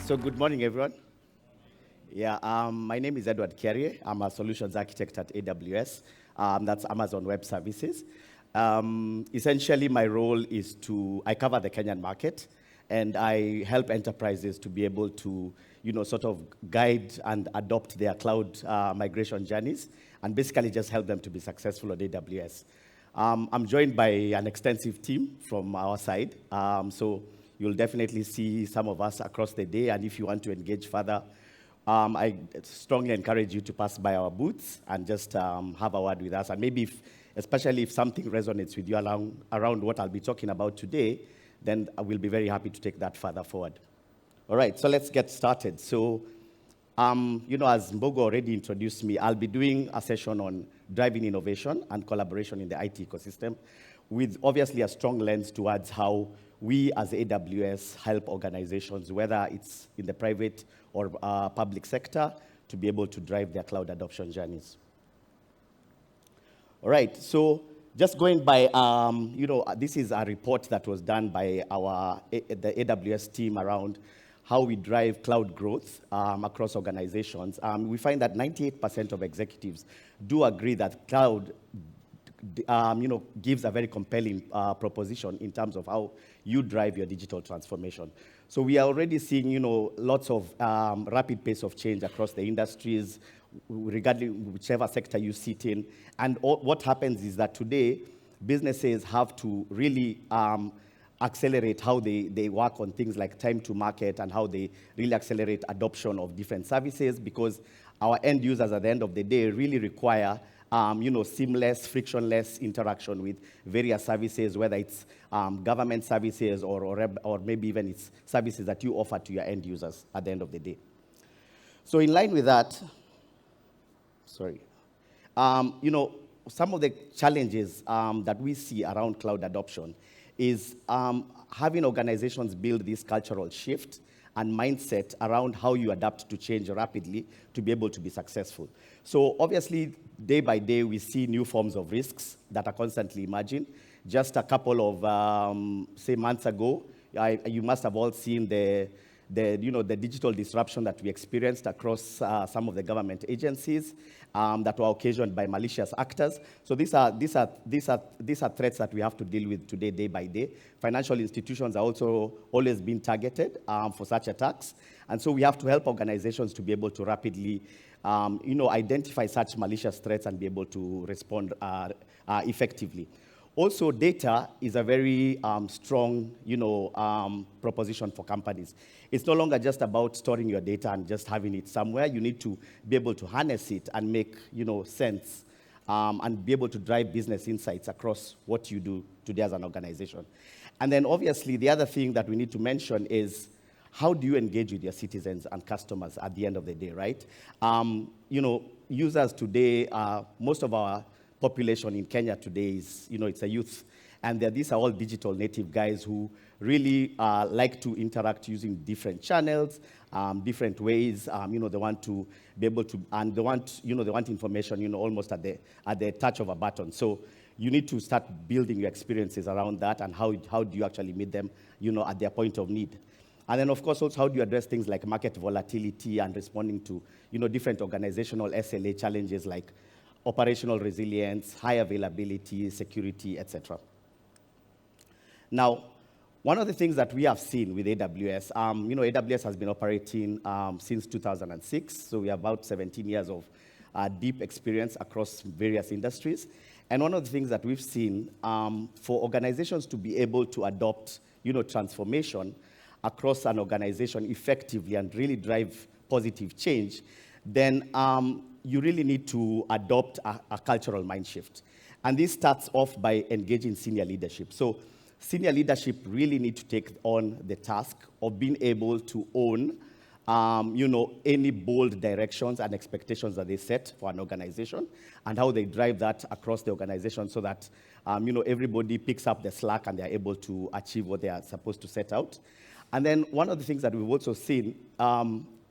So good morning, everyone. My name is Edward Kiarie. I'm a solutions architect at AWS. That's Amazon Web Services. Essentially, my role is I cover the Kenyan market, and I help enterprises to be able to, sort of guide and adopt their cloud migration journeys, and basically just help them to be successful on AWS. I'm joined by an extensive team from our side. So you'll definitely see some of us across the day, and if you want to engage further, I strongly encourage you to pass by our booths and just have a word with us. And maybe, especially if something resonates with you around what I'll be talking about today, then I will be very happy to take that further forward. All right, so let's get started. So, as Mbogo already introduced me, I'll be doing a session on driving innovation and collaboration in the IT ecosystem, with obviously a strong lens towards how we as AWS help organizations, whether it's in the private or public sector, to be able to drive their cloud adoption journeys. All right, so just going by, this is a report that was done by the AWS team around how we drive cloud growth across organizations. We find that 98% of executives do agree that cloud gives a very compelling proposition in terms of how you drive your digital transformation. So we are already seeing, lots of rapid pace of change across the industries, regarding whichever sector you sit in. And what happens is that today, businesses have to really accelerate how they work on things like time to market and how they really accelerate adoption of different services, because our end users at the end of the day really require seamless, frictionless interaction with various services, whether it's government services or maybe even it's services that you offer to your end users at the end of the day. So in line with that, some of the challenges that we see around cloud adoption is having organizations build this cultural shift and mindset around how you adapt to change rapidly to be able to be successful. So obviously, day by day, we see new forms of risks that are constantly emerging. Just a couple of, months ago, you must have all seen the digital disruption that we experienced across some of the government agencies that were occasioned by malicious actors. So these are threats that we have to deal with today, day by day. Financial institutions are also always being targeted for such attacks. And so we have to help organizations to be able to rapidly identify such malicious threats and be able to respond effectively. Also, data is a very strong, proposition for companies. It's no longer just about storing your data and just having it somewhere. You need to be able to harness it and make, sense and be able to drive business insights across what you do today as an organization. And then, obviously, the other thing that we need to mention is how do you engage with your citizens and customers at the end of the day, right? Users today, most of our population in Kenya today is, it's a youth. And these are all digital native guys who really like to interact using different channels, different ways. They want to be able to, and they want information, almost at the touch of a button. So you need to start building your experiences around that, and how do you actually meet them, at their point of need. And then, of course, also how do you address things like market volatility and responding to, different organizational SLA challenges like operational resilience, high availability, security, etc. Now, one of the things that we have seen with AWS, AWS has been operating since 2006, so we have about 17 years of deep experience across various industries. And one of the things that we've seen for organizations to be able to adopt, transformation across an organization effectively and really drive positive change, then you really need to adopt a cultural mind shift. And this starts off by engaging senior leadership. So senior leadership really need to take on the task of being able to own, any bold directions and expectations that they set for an organization, and how they drive that across the organization so that, everybody picks up the slack and they're able to achieve what they are supposed to set out. And then one of the things that we've also seen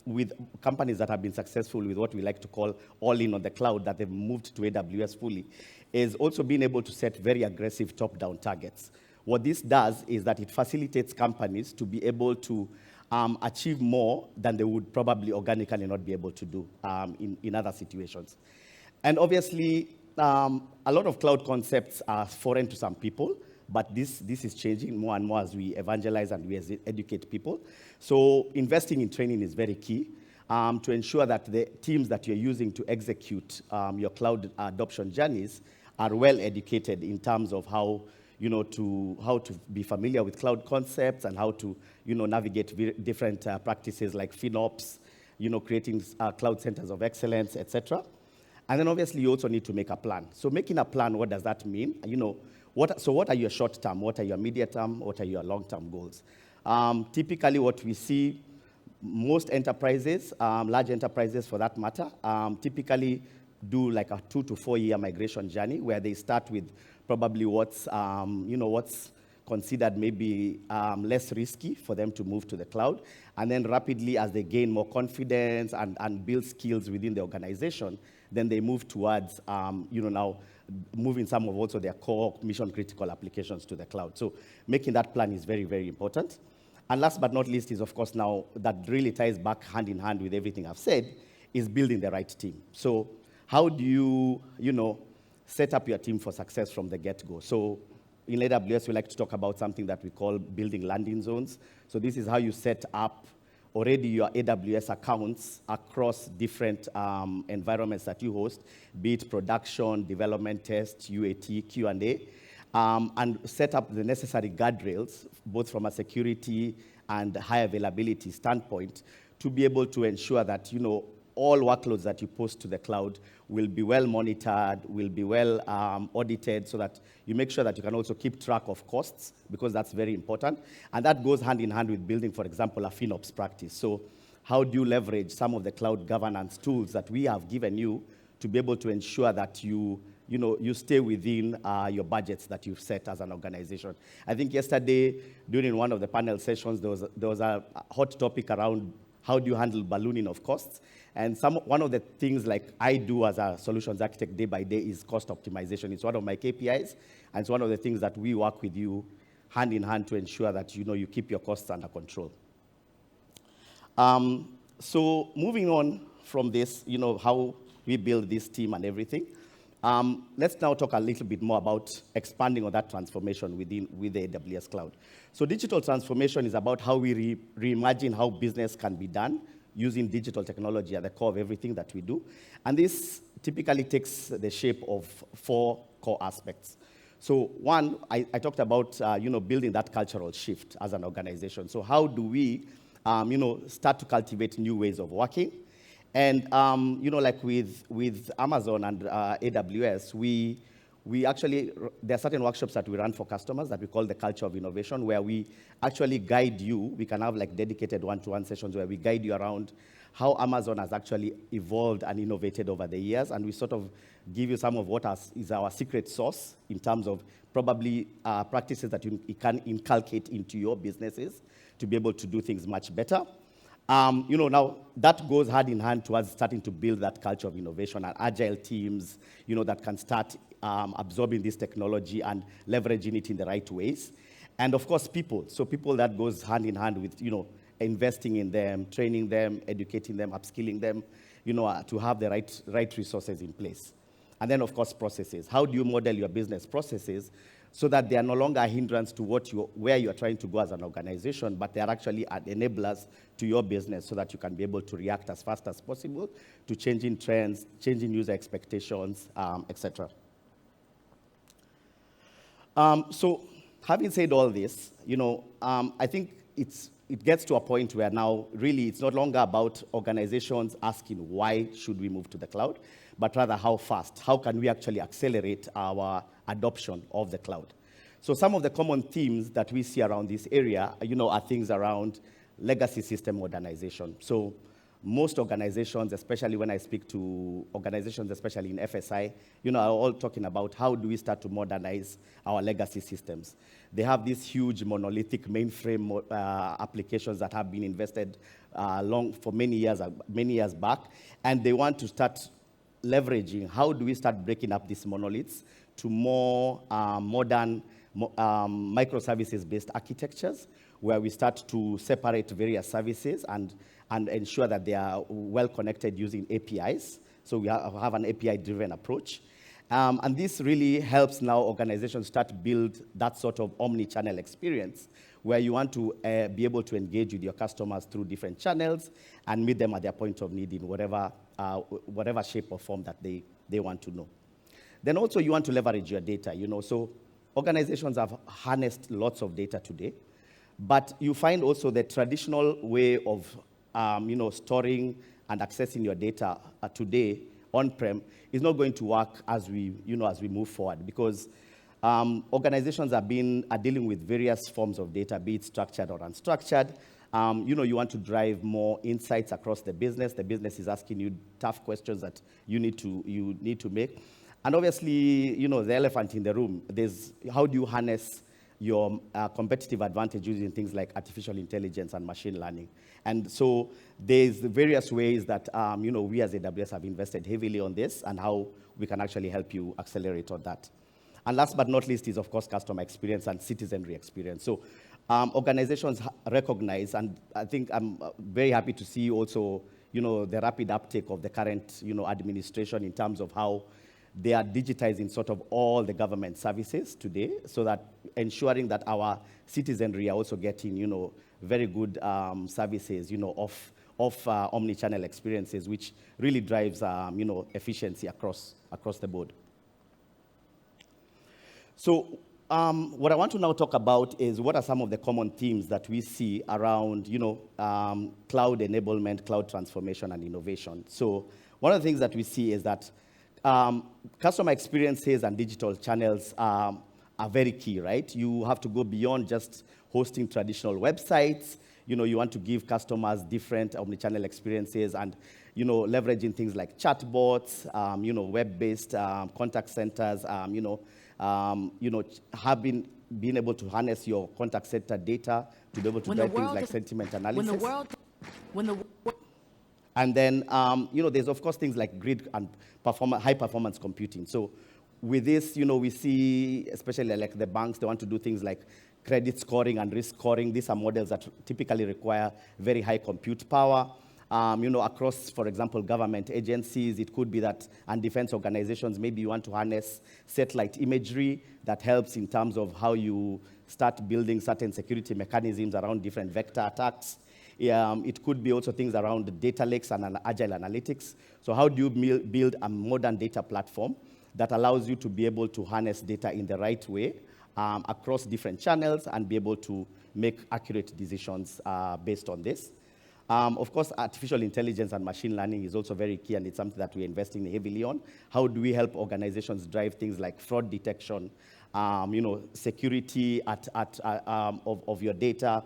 with companies that have been successful with what we like to call all-in on the cloud, that they've moved to AWS fully, is also being able to set very aggressive top-down targets. What this does is that it facilitates companies to be able to achieve more than they would probably organically not be able to do in other situations. And obviously, a lot of cloud concepts are foreign to some people, but this is changing more and more as we evangelize and we educate people. So investing in training is very key to ensure that the teams that you're using to execute your cloud adoption journeys are well educated in terms of how to be familiar with cloud concepts and how to navigate different practices like FinOps, creating cloud centers of excellence, etc. And then obviously you also need to make a plan. So making a plan, what does that mean? What are your short-term, what are your immediate-term, what are your long-term goals? Typically what we see, most enterprises, large enterprises for that matter, typically do like a 2 to 4 year migration journey where they start with probably what's considered maybe less risky for them to move to the cloud. And then rapidly, as they gain more confidence and build skills within the organization, then they move towards, now moving some of also their core mission-critical applications to the cloud. So making that plan is very, very important. And last but not least is, of course, now that really ties back hand in hand with everything I've said, is building the right team. So how do you, set up your team for success from the get-go? So in AWS, we like to talk about something that we call building landing zones. So this is how you set up already your AWS accounts across different environments that you host, be it production, development, test, UAT, Q&A, and set up the necessary guardrails, both from a security and high availability standpoint, to be able to ensure that, all workloads that you post to the cloud will be well monitored, will be well audited, so that you make sure that you can also keep track of costs, because that's very important. And that goes hand in hand with building, for example, a FinOps practice. So how do you leverage some of the cloud governance tools that we have given you to be able to ensure that you stay within your budgets that you've set as an organization? I think yesterday, during one of the panel sessions, there was a hot topic around how do you handle ballooning of costs. And one of the things like I do as a solutions architect day by day is cost optimization. It's one of my KPIs, and it's one of the things that we work with you hand in hand to ensure that you keep your costs under control. So moving on from this, how we build this team and everything, let's now talk a little bit more about expanding on that transformation with the AWS cloud. So digital transformation is about how we reimagine how business can be done using digital technology at the core of everything that we do. And this typically takes the shape of 4 core aspects. So one, I talked about, building that cultural shift as an organization. So how do we, start to cultivate new ways of working? And, like with Amazon and AWS, we actually, there are certain workshops that we run for customers that we call the culture of innovation, where we actually guide you. We can have like dedicated one-to-one sessions where we guide you around how Amazon has actually evolved and innovated over the years. And we sort of give you some of what is our secret sauce in terms of probably practices that you can inculcate into your businesses to be able to do things much better. Now that goes hand in hand towards starting to build that culture of innovation and agile teams, that can start absorbing this technology and leveraging it in the right ways. And of course, people. So people, that goes hand in hand with, investing in them, training them, educating them, upskilling them, to have the right resources in place. And then, of course, processes. How do you model your business processes so that they are no longer a hindrance to where you are trying to go as an organization, but they are actually enablers to your business so that you can be able to react as fast as possible to changing trends, changing user expectations, etc. So having said all this, I think it gets to a point where now really it's no longer about organizations asking why should we move to the cloud, but rather how fast, how can we actually accelerate our adoption of the cloud. So some of the common themes that we see around this area, are things around legacy system modernization. So most organizations, especially when I speak to organizations, especially in FSI, are all talking about how do we start to modernize our legacy systems. They have these huge monolithic mainframe applications that have been invested for many years back, and they want to start leveraging how do we start breaking up these monoliths to more modern microservices-based architectures, where we start to separate various services and ensure that they are well connected using APIs. So we have an API-driven approach. And this really helps now organizations start build that sort of omni-channel experience where you want to be able to engage with your customers through different channels and meet them at their point of need in whatever shape or form that they want to know. Then also you want to leverage your data, So organizations have harnessed lots of data today, but you find also the traditional way of, storing and accessing your data today on-prem is not going to work as we move forward, because organizations are dealing with various forms of data, be it structured or unstructured. You want to drive more insights across the business. The business is asking you tough questions that you need to make. And obviously, the elephant in the room, there's how do you harness your competitive advantage using things like artificial intelligence and machine learning. And so there's various ways that we as AWS have invested heavily on this and how we can actually help you accelerate on that. And last but not least is, of course, customer experience and citizenry experience. So organizations recognize, and I think I'm very happy to see also, the rapid uptake of the current, administration in terms of how they are digitizing sort of all the government services today, so that ensuring that our citizenry are also getting, very good services, of omni-channel experiences, which really drives, efficiency across the board. So what I want to now talk about is what are some of the common themes that we see around, cloud enablement, cloud transformation, and innovation. So one of the things that we see is that customer experiences and digital channels are very key, right? You have to go beyond just hosting traditional websites. You want to give customers different omnichannel experiences and, leveraging things like chatbots, web-based contact centers, being able to harness your contact center data to be able to drive things like sentiment analysis. And then, there's, of course, things like grid and high-performance computing. So with this, we see, especially like the banks, they want to do things like credit scoring and risk scoring. These are models that typically require very high compute power. Across, for example, government agencies, it could be that, and defense organizations, maybe you want to harness satellite imagery that helps in terms of how you start building certain security mechanisms around different vector attacks. It could be also things around data lakes and agile analytics. So how do you build a modern data platform that allows you to be able to harness data in the right way across different channels and be able to make accurate decisions based on this? Of course, artificial intelligence and machine learning is also very key, and it's something that we're investing heavily on. How do we help organizations drive things like fraud detection, security of your data,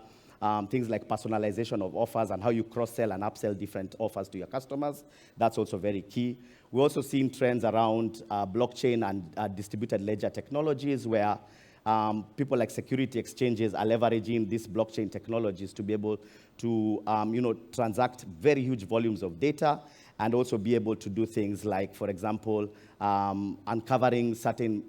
things like personalization of offers and how you cross-sell and upsell different offers to your customers? That's also very key. We're also seeing trends around blockchain and distributed ledger technologies where people like security exchanges are leveraging these blockchain technologies to be able to, transact very huge volumes of data and also be able to do things like, for example, uncovering certain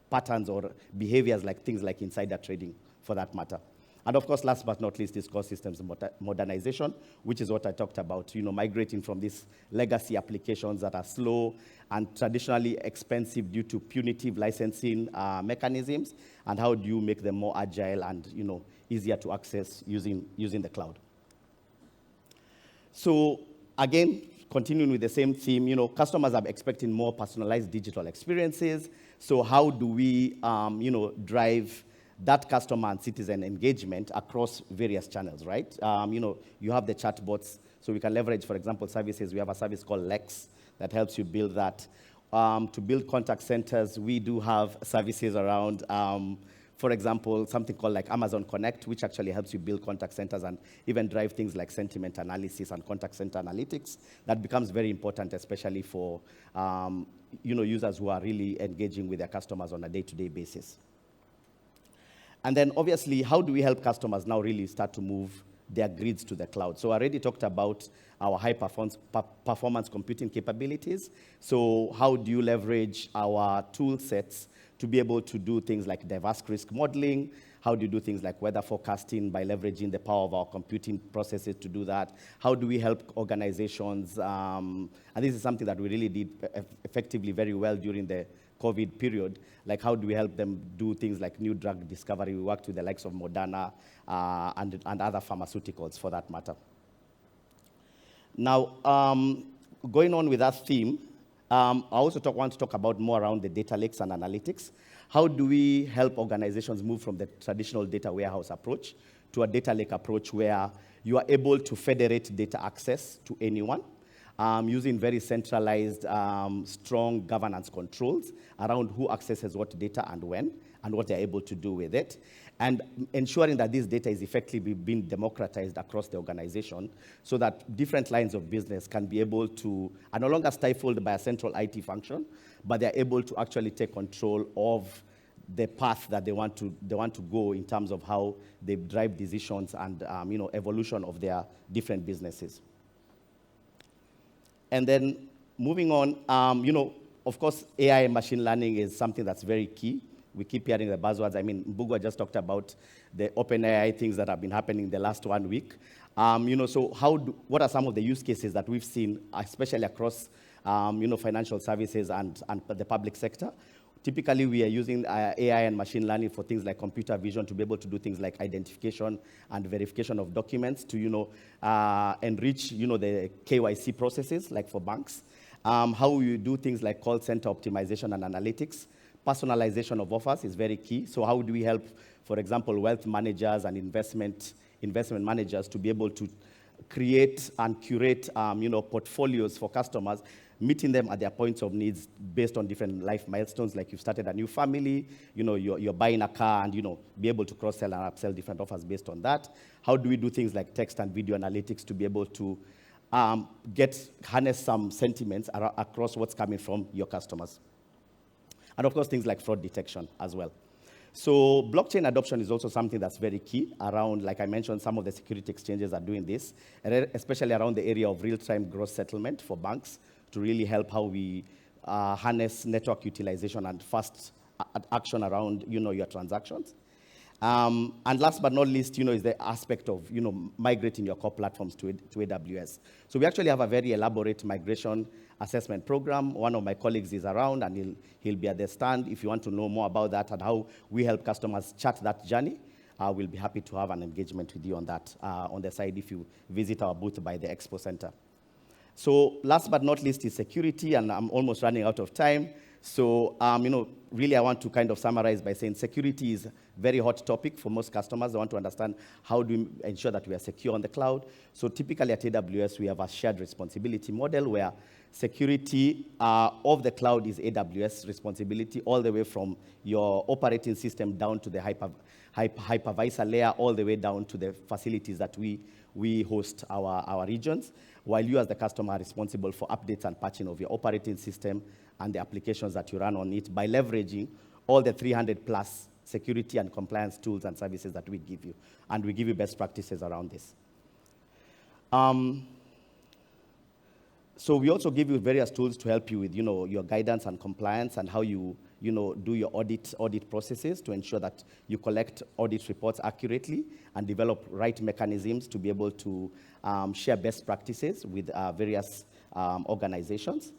patterns or behaviors like things like insider trading, for that matter. And of course, last but not least, is core systems modernization, which is what I talked about, migrating from these legacy applications that are slow and traditionally expensive due to punitive licensing mechanisms, and how do you make them more agile and, easier to access using the cloud. So again, continuing with the same theme, customers are expecting more personalized digital experiences. So how do we, drive that customer and citizen engagement across various channels, right? You have the chatbots, so we can leverage, for example, services. We have a service called Lex that helps you build that. To build contact centers, we do have services around, for example, something called like Amazon Connect, which actually helps you build contact centers and even drive things like sentiment analysis and contact center analytics. That becomes very important, especially for users who are really engaging with their customers on a day-to-day basis. And then obviously, how do we help customers now really start to move their grids to the cloud? So I already talked about our high performance computing capabilities. So how do you leverage our tool sets to be able to do things like diverse risk modeling, How do you do things like weather forecasting by leveraging the power of our computing processes to do that? How do we help organizations? And this is something that we really did effectively very well during the COVID period. Like, how do we help them do things like new drug discovery? We worked with the likes of Moderna and other pharmaceuticals, for that matter. Now, going on with that theme, I also want to talk about more around the data lakes and analytics. How do we help organizations move from the traditional data warehouse approach to a data lake approach where you are able to federate data access to anyone, using very centralized, strong governance controls around who accesses what data and when, and what they're able to do with it, and ensuring that this data is effectively being democratized across the organization so that different lines of business can be able to, are no longer stifled by a central IT function, but they're able to actually take control of the path that they want to go in terms of how they drive decisions and evolution of their different businesses. And then moving on, of course, AI and machine learning is something that's very key. We keep hearing the buzzwords. I mean, Mbugua just talked about the OpenAI things that have been happening in the last 1 week. So what are some of the use cases that we've seen, especially across, financial services and the public sector? Typically, we are using AI and machine learning for things like computer vision to be able to do things like identification and verification of documents to, enrich, the KYC processes, like for banks. How we do things like call center optimization and analytics. Personalization of offers is very key. So how do we help, for example, wealth managers and investment managers to be able to create and curate, portfolios for customers, meeting them at their points of needs based on different life milestones, like you've started a new family, you're buying a car, and, be able to cross-sell and upsell different offers based on that. How do we do things like text and video analytics to be able to harness some sentiments across what's coming from your customers? And of course, things like fraud detection as well. So blockchain adoption is also something that's very key around, like I mentioned, some of the security exchanges are doing this, especially around the area of real-time gross settlement for banks to really help how we harness network utilization and fast action around, your transactions. And last but not least, is the aspect of, migrating your core platforms to AWS. So we actually have a very elaborate migration assessment program. One of my colleagues is around, and he'll be at the stand. If you want to know more about that and how we help customers chart that journey, we'll be happy to have an engagement with you on that on the side if you visit our booth by the Expo Center. So last but not least is security, and I'm almost running out of time. So, really I want to kind of summarize by saying security is a very hot topic for most customers. They want to understand how do we ensure that we are secure on the cloud. So typically at AWS, we have a shared responsibility model where security of the cloud is AWS responsibility, all the way from your operating system down to the hypervisor layer, all the way down to the facilities that we host our regions, while you as the customer are responsible for updates and patching of your operating system and the applications that you run on it by leveraging all the 300 plus security and compliance tools and services that we give you. And we give you best practices around this. So we also give you various tools to help you with, your guidance and compliance and how you, do your audit processes to ensure that you collect audit reports accurately and develop right mechanisms to be able to share best practices with various organizations.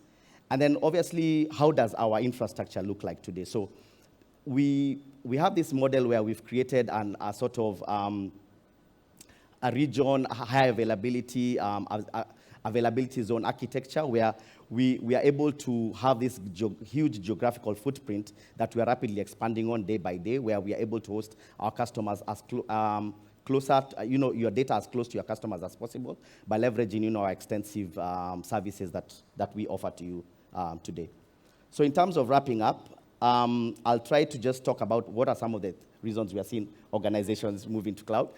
And then obviously, how does our infrastructure look like today? So we have this model where we've created a sort of a region, high availability, availability zone architecture where we are able to have this huge geographical footprint that we are rapidly expanding on day by day, where we are able to host our customers as closer, your data as close to your customers as possible by leveraging, our extensive services that we offer to you today. So in terms of wrapping up, I'll try to just talk about what are some of the reasons we are seeing organizations moving to cloud.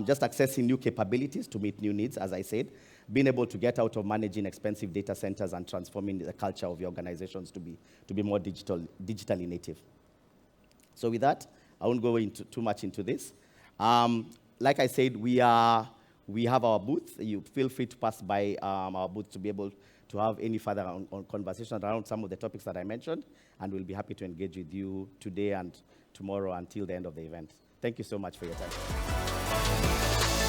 Just accessing new capabilities to meet new needs, as I said. Being able to get out of managing expensive data centers and transforming the culture of your organizations to be more digitally native. So with that, I won't go into too much into this. Like I said, we have our booth. You feel free to pass by our booth to be able to have any further on conversation around some of the topics that I mentioned, and we'll be happy to engage with you today and tomorrow until the end of the event. Thank you so much for your time.